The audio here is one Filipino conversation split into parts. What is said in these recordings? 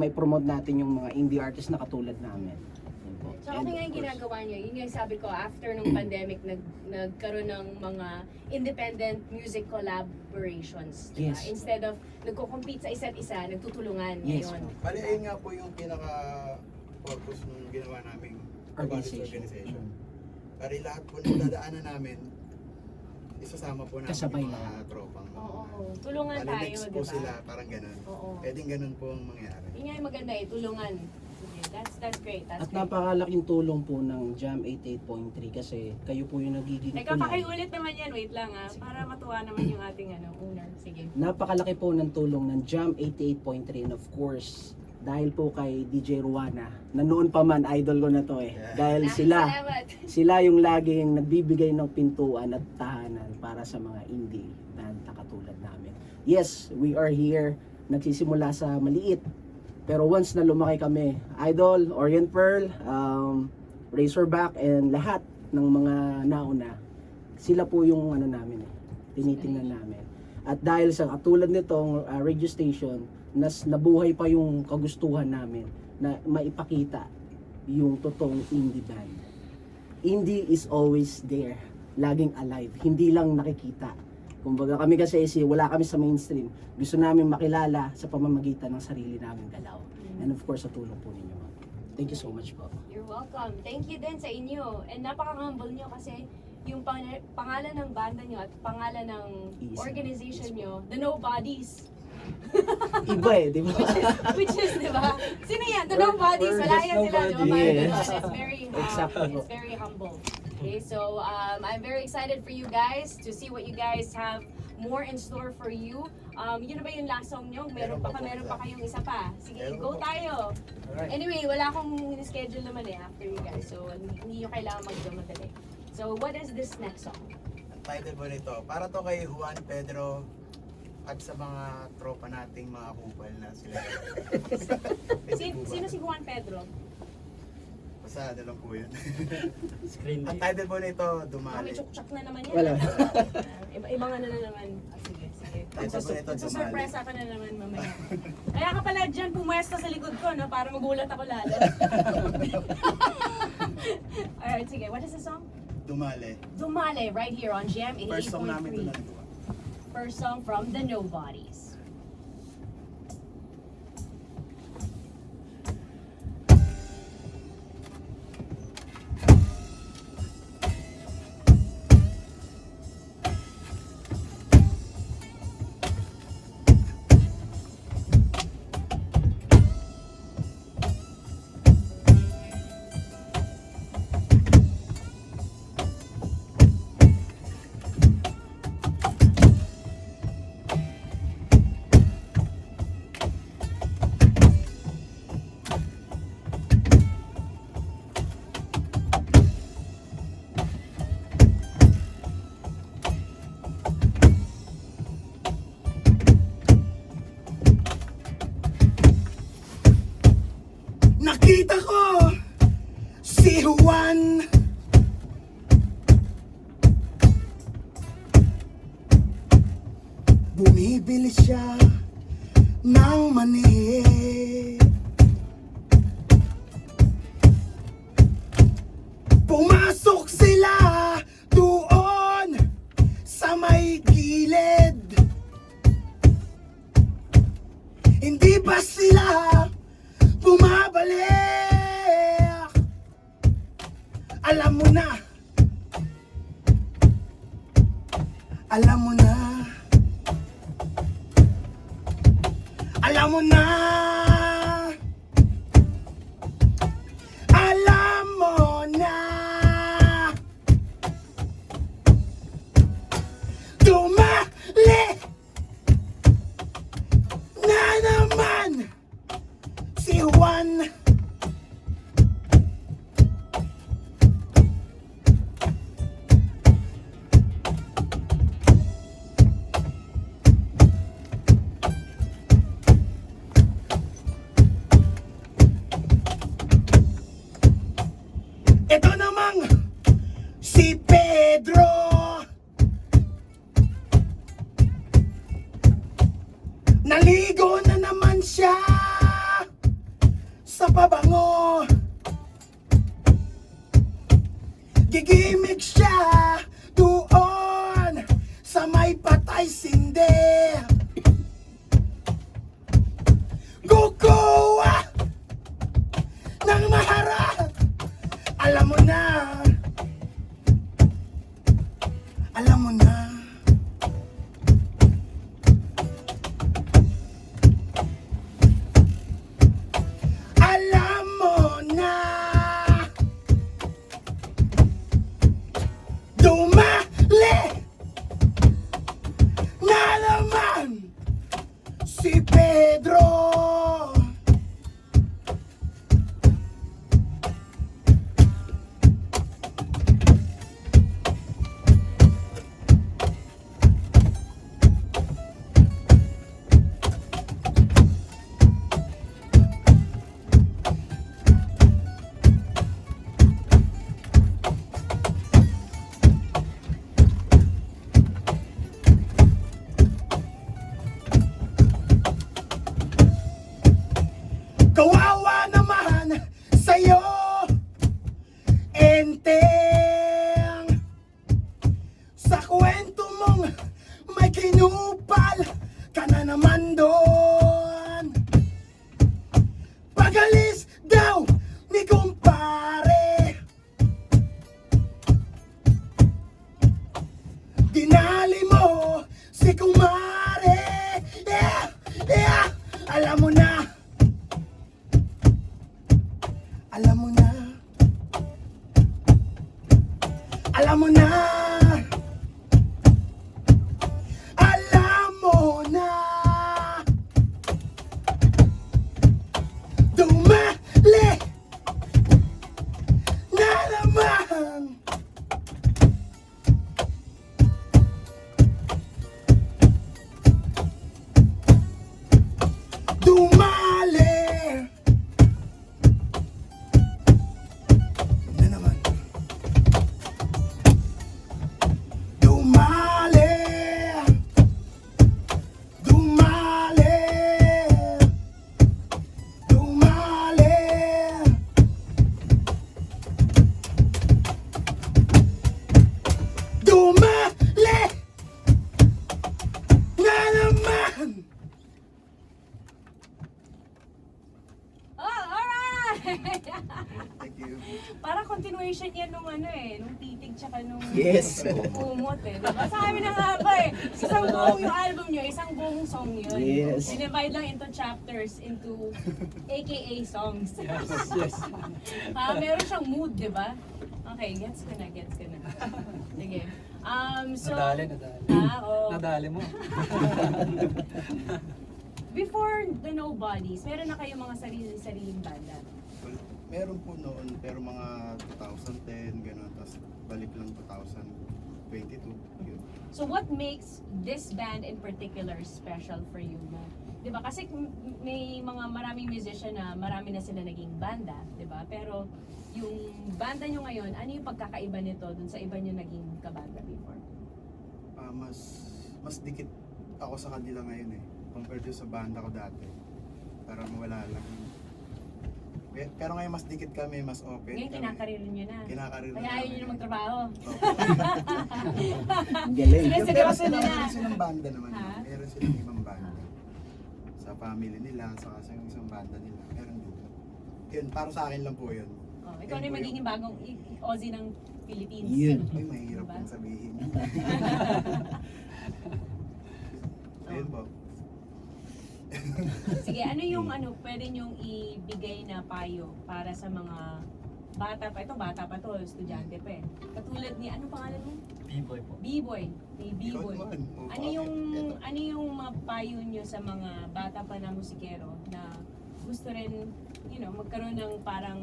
may promote natin yung mga indie artists na katulad namin. Yun po. So, okay nga yung ginagawa niyo. Yun nga yung sabi ko, after nung pandemic, nagkaroon ng mga independent music collaborations. Diba? Yes. Instead of nagko-compete sa isa't isa, nagtutulungan Yes ngayon. po. Bali, ayun nga po yung pinaka-purpose ng ginawa naming organization. Bali, lahat po ng dadaanan namin, isasama po namin Kasabay yung mga lahat. tropang. Oo. Tulungan Bali, tayo, next di po ba? sila, parang ganun. Oo. Pwedeng ganun po ang mangyari. Yun nga yung maganda eh, tulungan. Sige, that's great. That's At great. napakalaking tulong po ng Jam 88.3 kasi kayo po yung nagiging Teka, tunay. pakiulit naman yan. Wait lang para matuwa naman yung ating owner. Sige. Napakalaki po ng tulong ng Jam 88.3 and of course, dahil po kay DJ Ruana, na noon pa man, idol ko na to eh. Yeah. Dahil Salamat. sila yung laging nagbibigay ng pintuan at tahanan para sa mga indie band na katulad namin. Yes, we are here. Nagsisimula sa maliit. Pero once na lumaki kami, Idol, Orient Pearl, Razorback, and lahat ng mga nauna, sila po yung namin eh, tinitingnan namin. At dahil sa katulad nitong radio station, nabuhay pa yung kagustuhan namin na maipakita yung totoong indie band. Indie is always there, laging alive, hindi lang nakikita. Kumbaga kami kasi wala kami sa mainstream. Gusto namin makilala sa pamamagitan ng sarili naming galaw. And of course, sa tulong po ninyo. Thank you so much po. You're welcome. Thank you din sa inyo. And napaka-humble nyo kasi yung pangalan ng banda nyo at pangalan ng Easy. organization nyo, The Nobodies. Iba eh, di ba? Which is, di ba? Sino yan? The Nobodies. Wala yan sila. Di ba? Yes. It's very, Exactly. it's very humble. Okay, so I'm very excited for you guys to see what you guys have more in store for you. Yun na ba yung last song nyo? Meron pa kayong isa pa. Sige, go tayo. Alright. Anyway, wala akong schedule naman after you guys. So, hindi nyo kailangan magdamadali. So, what is this next song? Ang title po nito, para to kay Juan Pedro at sa mga tropa nating mga kupal na sila. Sino si Juan Pedro? Basta ano lang po yun. Screen Ang title po nito, May Dumali. chuk-chuk na naman yan. Wala. Ibang ano na naman. Sige. Title po nito, Dumali. Surpresa ka na naman mamaya. Kaya ka pala dyan pumuesta sa likod ko, no? Para magulat ako lalo. Alright, sige. What is the song? Dumali. Dumale, right here on Jam First song namin ito 88.3. na nagawa. First song from The Nobodies. Nakita ko si Juan, bumibili siya ng mani. Pumasok sila doon sa may gilid. Hindi ba sila bumabalik? Alam mo na. Alam mo na. Alam mo na. Alam mo na. Dumali na naman si Juan. Ito namang si Pedro. Naligo na naman siya sa pabango. Gigimik siya doon sa may patay sindi. Kukuha ng maharap. Alam mo na. Alam mo na. Alam mo na. Dumali na naman si Pedro. Kawawa naman sa'yo, enteng. Sa kwento mong may kinupal ka na naman doon. Pagalis daw ni kumpare, dinali mo si kumare. Yeah, yeah. Alam mo na. Alam mo na. Alam mo na. Alam mo na. Dumali na naman. Dumali na naman. Dumali. Dumali. Dumali. Dumali na naman. Oh, alright! Thank you. Parang continuation yan nung ano eh, nung titig tsaka nung Yes. kumot eh. Diba? Sa amin na nga ba eh. Isang buong yung album nyo, isang buong song yun. Yes. Dinivide lang into chapters, into AKA songs. Yes. Meron siyang mood, di ba? Okay, gets ko na. Sige. So, Nadali. oo. Nadali mo. Before the Nobodies, meron na kayong mga sarili-sariling banda. Well, meron po noon, pero mga 2010, gano'n. Tapos balik lang 2022. Yun. So what makes this band in particular special for you mo? 'Di ba? Kasi may mga maraming musician na marami na sila naging banda, 'di ba? Pero yung banda nyo ngayon, ano yung pagkakaiba nito dun sa iba nyo naging kabanda before? Mas dikit ako sa kanila ngayon eh. Compared to sa banda ko dati. Parang wala lang. Pero ngayon mas dikit kami, mas open Ngayon kami. kinakarir nyo na. Kinakarir Kaya ayaw nyo na magtrabaho. Ang galing. Sige, seryoso na. Meron silang banda naman. Ha? Meron silang ibang banda. Sa family nila, saka sa isang banda nila. Meron dito. Yun, para sa akin lang po yun. Oh, ikaw na yung magiging bagong Ozzy ng Philippines. Yun. Ay, mahirap Diba? pong sabihin. Ayun po. Sige, ano yung pwede nyong ibigay na payo para sa mga bata pa? Ito, bata pa to, estudyante pa eh. Katulad ni, ano pangalan mo? B-boy po. B-boy. Ni B-boy. Ikaw naman. O, Ano bakit? yung, Eto. ano yung mga payo nyo sa mga bata pa na musikero na gusto rin, magkaroon ng parang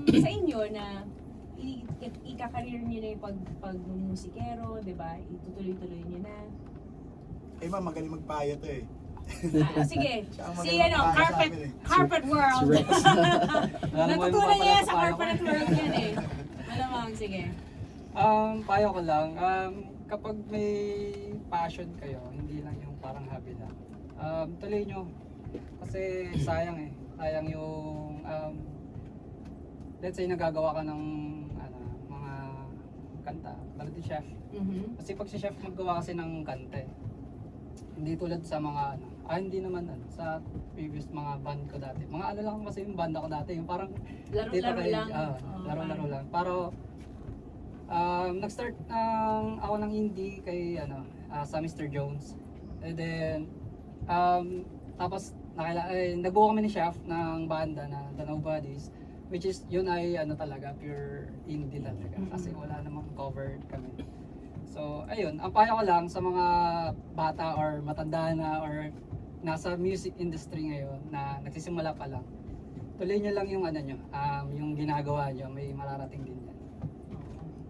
sa inyo na ikakareer nyo na yung pag-musikero, di ba? Itutuloy-tuloy nyo na. Ay ma'am, magaling magpayo to eh. Sige, Siya ang si magaling magpayo sa carpet, amin eh. carpet world. Si Rex. Natutunan niya yan sa corporate world yan eh. Malamang, sige. Payo ko lang, kapag may passion kayo, hindi lang yung parang hobby lang. Tuloy nyo. Kasi sayang eh. sayang yung let's say nagagawa ka ng mga kanta, tulad ni chef. Mhm. Kasi pag si chef maggawa kasi ng kanta, hindi tulad sa mga hindi naman sa previous mga band ko dati. Mga lang kasi yung banda ko dati, yung parang Laro-laro dito lang. laro-laro lang. Pero nag-start ako ng indie kay sa Mr. Jones. And then tapos nagbuo kami ni Chef ng banda na The Nobodies, which is yun ay talaga pure indie talaga kasi wala namang cover kami. So ayun, ang payo ko lang sa mga bata or matanda na or nasa music industry ngayon na nagsisimula pa lang, tuloy nyo lang yung yung ginagawa nyo, may mararating din yan.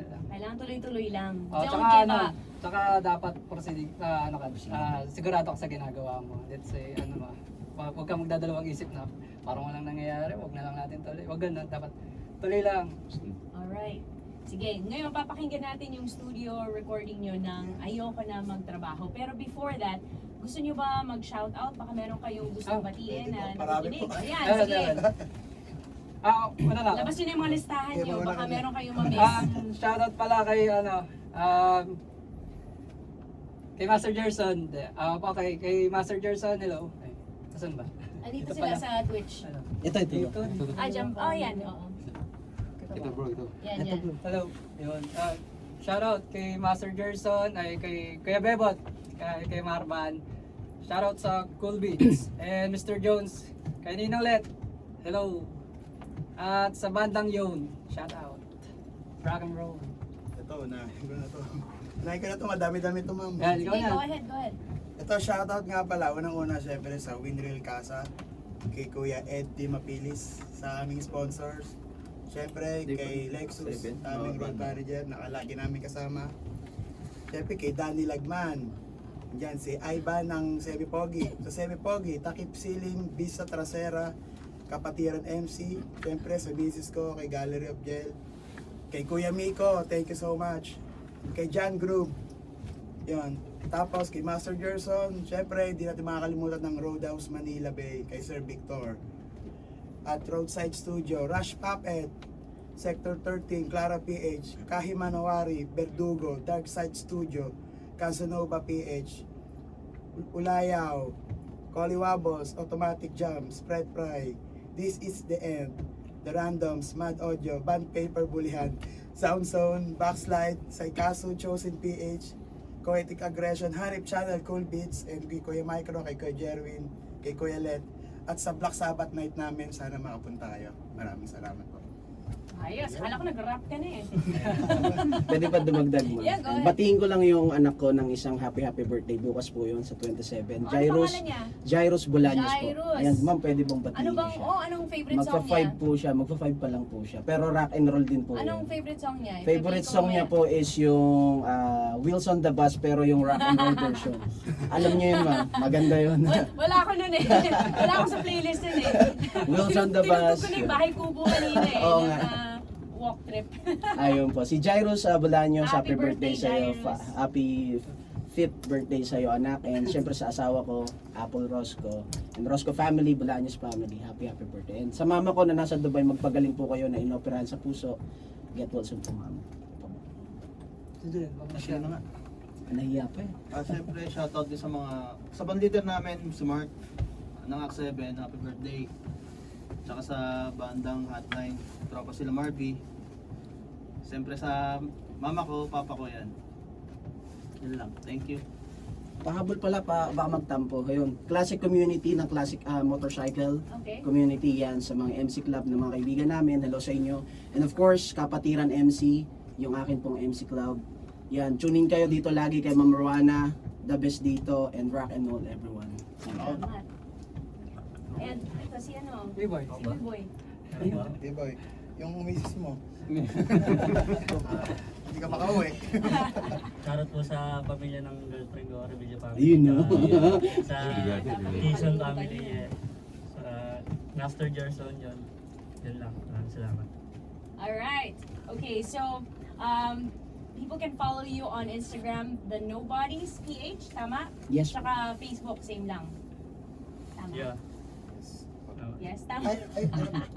Yan lang. Kailangan tuloy-tuloy lang. Oh, Don't tsaka give up. tsaka dapat proceeding, sigurado ka sa ginagawa mo. Let's say, wag kang magdadalawang isip na parang walang nangyayari, wag na lang natin tuloy. Wag ganun, dapat tuloy lang. Alright. Sige, ngayon papakinggan natin yung studio recording nyo ng Ayoko Na Magtrabaho. Pero before that, gusto nyo ba mag-shoutout? Baka meron kayong gustong batiin na Marami nakikinig. po. Ayan, Ayun, sige. ayun. Wala lang. Labas nyo na yung mga listahan nyo. Okay, Baka muna meron kayong mamiss. Shoutout pala kay kay Master Gerson. Okay, kay Master Gerson, hello. Ay, asan ba? Andito Ito sila pala. sa Twitch. Ano? Ito. Jump. Oh, yan. Oo. Ito bro, ito. Yan, Ito yan. bro. Hello. Yun. Shoutout kay Master Gerson, ay kay Kuya Bebot, kay Marban. Shoutout sa Cool Beats and Mr. Jones, kay Ninong Let. Hello. At sa bandang Yun, shoutout. Rock and roll. Ito, unahin ko na to. Unahin ko na to, madami-dami to ma'am. Yan, ikaw Sige, na. go ahead, go ahead. Ito, shoutout nga pala. Unang-una syempre sa Winreal Casa, kay Kuya Ed Di Mapilis, sa aming sponsors. Syempre kay Lexus, aming road manager, nakalagi namin kasama. Syempre kay Danny Lagman. Diyan si Ivan ng Semi Pogi. Sa Semi Pogi, takip ceiling, visa trasera, kapatiran MC. Syempre sa business ko, kay Gallery of Gel. Kay Kuya Miko, thank you so much. Kay John Group. Yun. Tapos kay Master Gerson, syempre hindi natin makakalimutan ng Roadhouse Manila Bay, kay Sir Victor. At Roadside Studio, Rush Puppet, Sector 13, Clara PH, Kahi Manawari, Verdugo, Dark Side Studio, Casanova PH, Ulayaw, Coliwabos, Automatic Jam, Spread Fry, This Is The End, The Randoms, Mad Audio, Band Paper Bulihan, Sound Zone, Backslide, Saikasu, Chosen PH, Poetic Aggression, Harip Channel, Cool Beats, and kay Kuya Micro, kay Kuya Jerwin, kay Kuya Let, at sa Black Sabbath night namin, sana makapunta kayo. Maraming salamat po. Ayos, akala ko nag-rap ka na eh. Pwede pa dumagdag mo. Yeah, go ahead. Batiin ko lang yung anak ko ng isang happy birthday. Bukas po yun sa 27. Ano Jairus, pangalan niya? Jairus Bolaños po. Jairus. Ayan, ma'am, pwede bang batiin Ano bang, siya? anong favorite song Magpa-5 niya? po siya. Magpa-5 pa lang po siya. Pero rock and roll din po Anong yun. favorite song niya? Favorite song niya po is yung Wheels on the Bus, pero yung rock and roll version. Alam niyo yun, ma'am. Maganda yun. Wala ako nun eh. Wala ako sa playlist nun eh. Wheels on the Bus. Tinugtog ko na yung Bahay Kubo kanina eh. Oo ng, nga. Walk trip. Ayun po. Si Jairus Bolaños, Happy happy birthday birthday, sa iyo. Jairus. Happy 5th birthday sa iyo, anak. And syempre sa asawa ko, Apple Rosco. And Rosco family, Bolaños family. Happy birthday. And sa mama ko na nasa Dubai, magpagaling po kayo na inoperahan sa puso. Get well soon po, mama. Sige, Siya na nga. Nahiya pa eh. Siyempre, shoutout din sa band leader namin, si Mark, ng Act 7, happy birthday. Tsaka sa bandang Hotline, tropa sila Marby. Siyempre sa mama ko, papa ko yan. Yan lang, thank you. Pahabol pala pa, baka magtampo. Ayun, classic community ng classic motorcycle Okay. community yan sa mga MC Club ng mga kaibigan namin. Hello sa inyo. And of course, Kapatiran MC, yung akin pong MC Club. Yan, tune in kayo dito lagi kay Ma'am Rowana, the best dito, and rock and roll everyone. Salamat. And ito si ano? B-boy. Si B-boy. Hey boy, yung misis mo. Hindi ka makauwi. Shoutout po sa pamilya ng girlfriend ko, Revilla family. Ayun, no? Sa Jason family, sa Master Gerson yun. Yun lang. Maraming salamat. Alright. Okay, so people can follow you on Instagram, the Nobodies PH, tama? Yes. Tsaka Facebook, same lang. Tama. Yeah. Yes, tama. lang.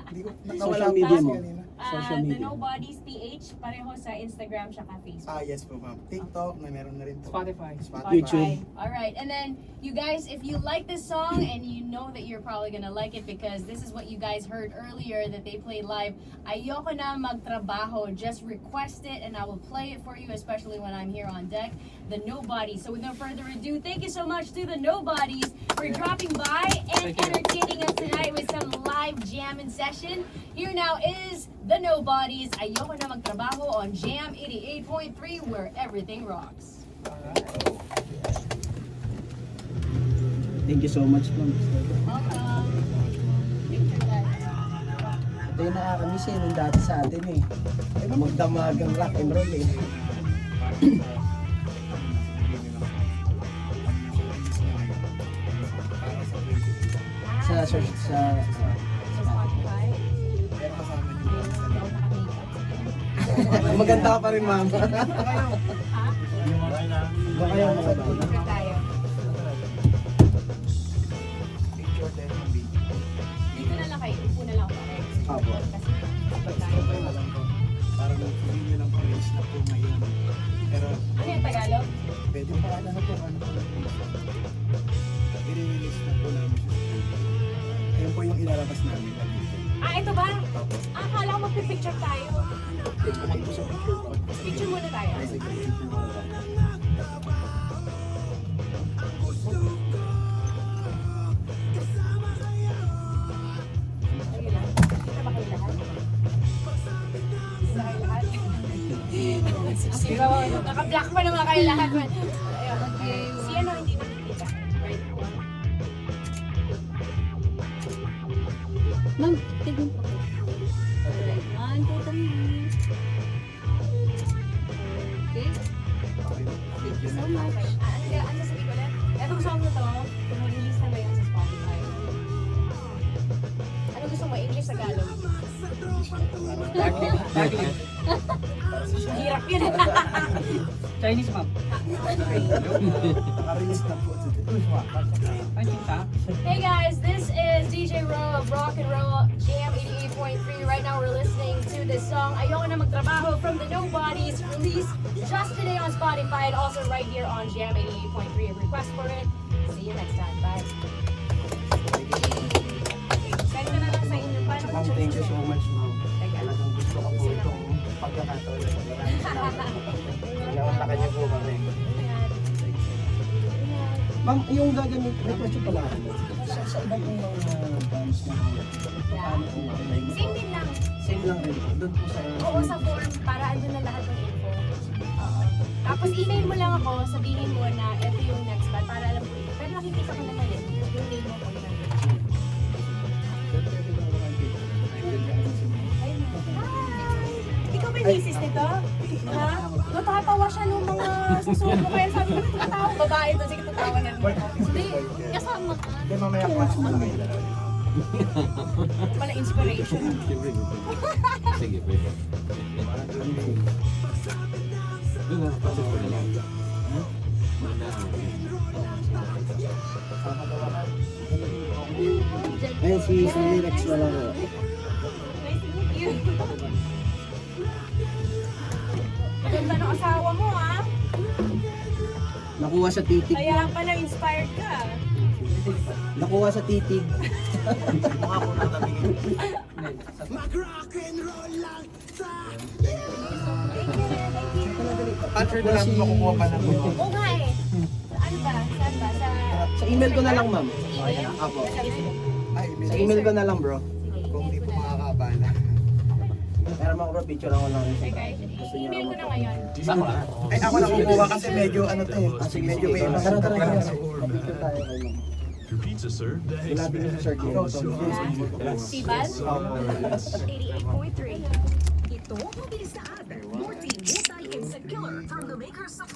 Hindi ko, Social media mo. kanina. Social The media. Nobodies PH, pareho sa Instagram tsaka Facebook. Yes po ma'am. TikTok, na meron na rin po. Spotify. YouTube. Alright, and then you guys, if you like this song and you know that you're probably gonna like it because this is what you guys heard earlier that they played live, Ayoko Na Magtrabaho, just request it and I will play it for you, especially when I'm here on deck. The Nobodies. So with no further ado, thank you so much to the Nobodies for dropping by and entertaining us tonight with some live jamming session. Here now is the Nobodies, Ayoko Na Magtrabaho on Jam 88.3, where everything rocks. Thank you so much, ma'am. Welcome. Picture that. Ito yung nakakamiss eh, nung dati sa atin eh. Magdamagang rock and roll eh. Sa Sa Spotify. Spotify. Pero kasama niyo po sa Daw naka-makeup. Maganda ka pa rin, ma'am. Ha? Baka yung makapag. Picture tayo. picture din ng video. Dito na lang kayo. Upo na lang ako pareho. Apo. Kasi kapag tayo. Sabay na lang po. Parang hindi nyo lang pa-release na po ngayon. Pero Ano yung Tagalog? pwede pa ano na po, ano po. I-release na po namin siya. Ayun po yung ilalabas namin. Ito ba? Akala ko magpipicture tayo. Bukod po sa picture po. Picture muna tayo. Ay, sige, picture mo na lang. Ayun lang. Kita ba kayo lahat? Kita kayo lahat? Naka-black pa naman kayo lahat. Ayun, okay. Si ano hindi nakikita? Right? Ma'am, tignan po. Alright, 1, 2, 3. Okay. Thank you so much. Ano sabi ko ulit? Etong song na to, release na ngayon sa Spotify. Ano gusto mo? English, Tagalog? Hirap yun. Chinese ma'am. Naka-release na po. Ay, kita. Hey guys, this is DJ Ro of Rock and Roll Jam 88.3. Right now we're listening to this song, Ayoko Na Magtrabaho from the Nobodies, released just today on Spotify and also right here on Jam 88.3. Request for it. See you next time. Bye. Send ko na lang sa inyo. Paano Ma'am, thank you so much, ma'am. Teka. Talagang gusto ko po itong pagkakataon. Maraming salamat po. Pinawantakan niyo po kami. Ma'am, yung gagamit, may question pala ako. Sa iba pong mga bands na paano po like, Same din lang. same lang rin po. Doon po sa... Oo, sa form, para andun na lahat ng info. Oo. Tapos email mo lang ako, sabihin mo na ito yung next batch para alam ko ito. Pero nakikita ko naman eh, yung name mo ko yun. Ikaw ba yung misis nito? Ha? Natatawa siya nung mga susunod mo. Kaya sabi ko, tatawa, babae to. Sige, tatawa na rin. Hindi, kasama ka. Hindi, mamaya class mo na kayo dalawa. Pala inspiration. Sige, pwede. Doon na, pasok ko na lang. Ayun, si Rex na lang po. Nice to meet you. Maganda ng asawa mo, ha? Nakuha sa titig. Kaya pala inspired ka. Nakuha sa titig. Mukha po natabingin. Answer na lang makukuha pa ng mga. Oo nga eh. Ano ba? Saan ba? Sa email ko na lang, ma'am. Email? Apo. Ay, Sa email ko na lang, bro. kung di po makakabala. Pero mga bro, picture ako lang. Teka, email ko na ngayon. Ay, ako na kukuha kasi medyo ano to eh. Sige, Medyo sige. may Tara, tara, tara. sa ulo. Picture tayo kayo, ma'am. Your pizza served? Wala din yung Sir Kim. Sibal? 88.3. Ito ang isa at multi-insect killer from the makers of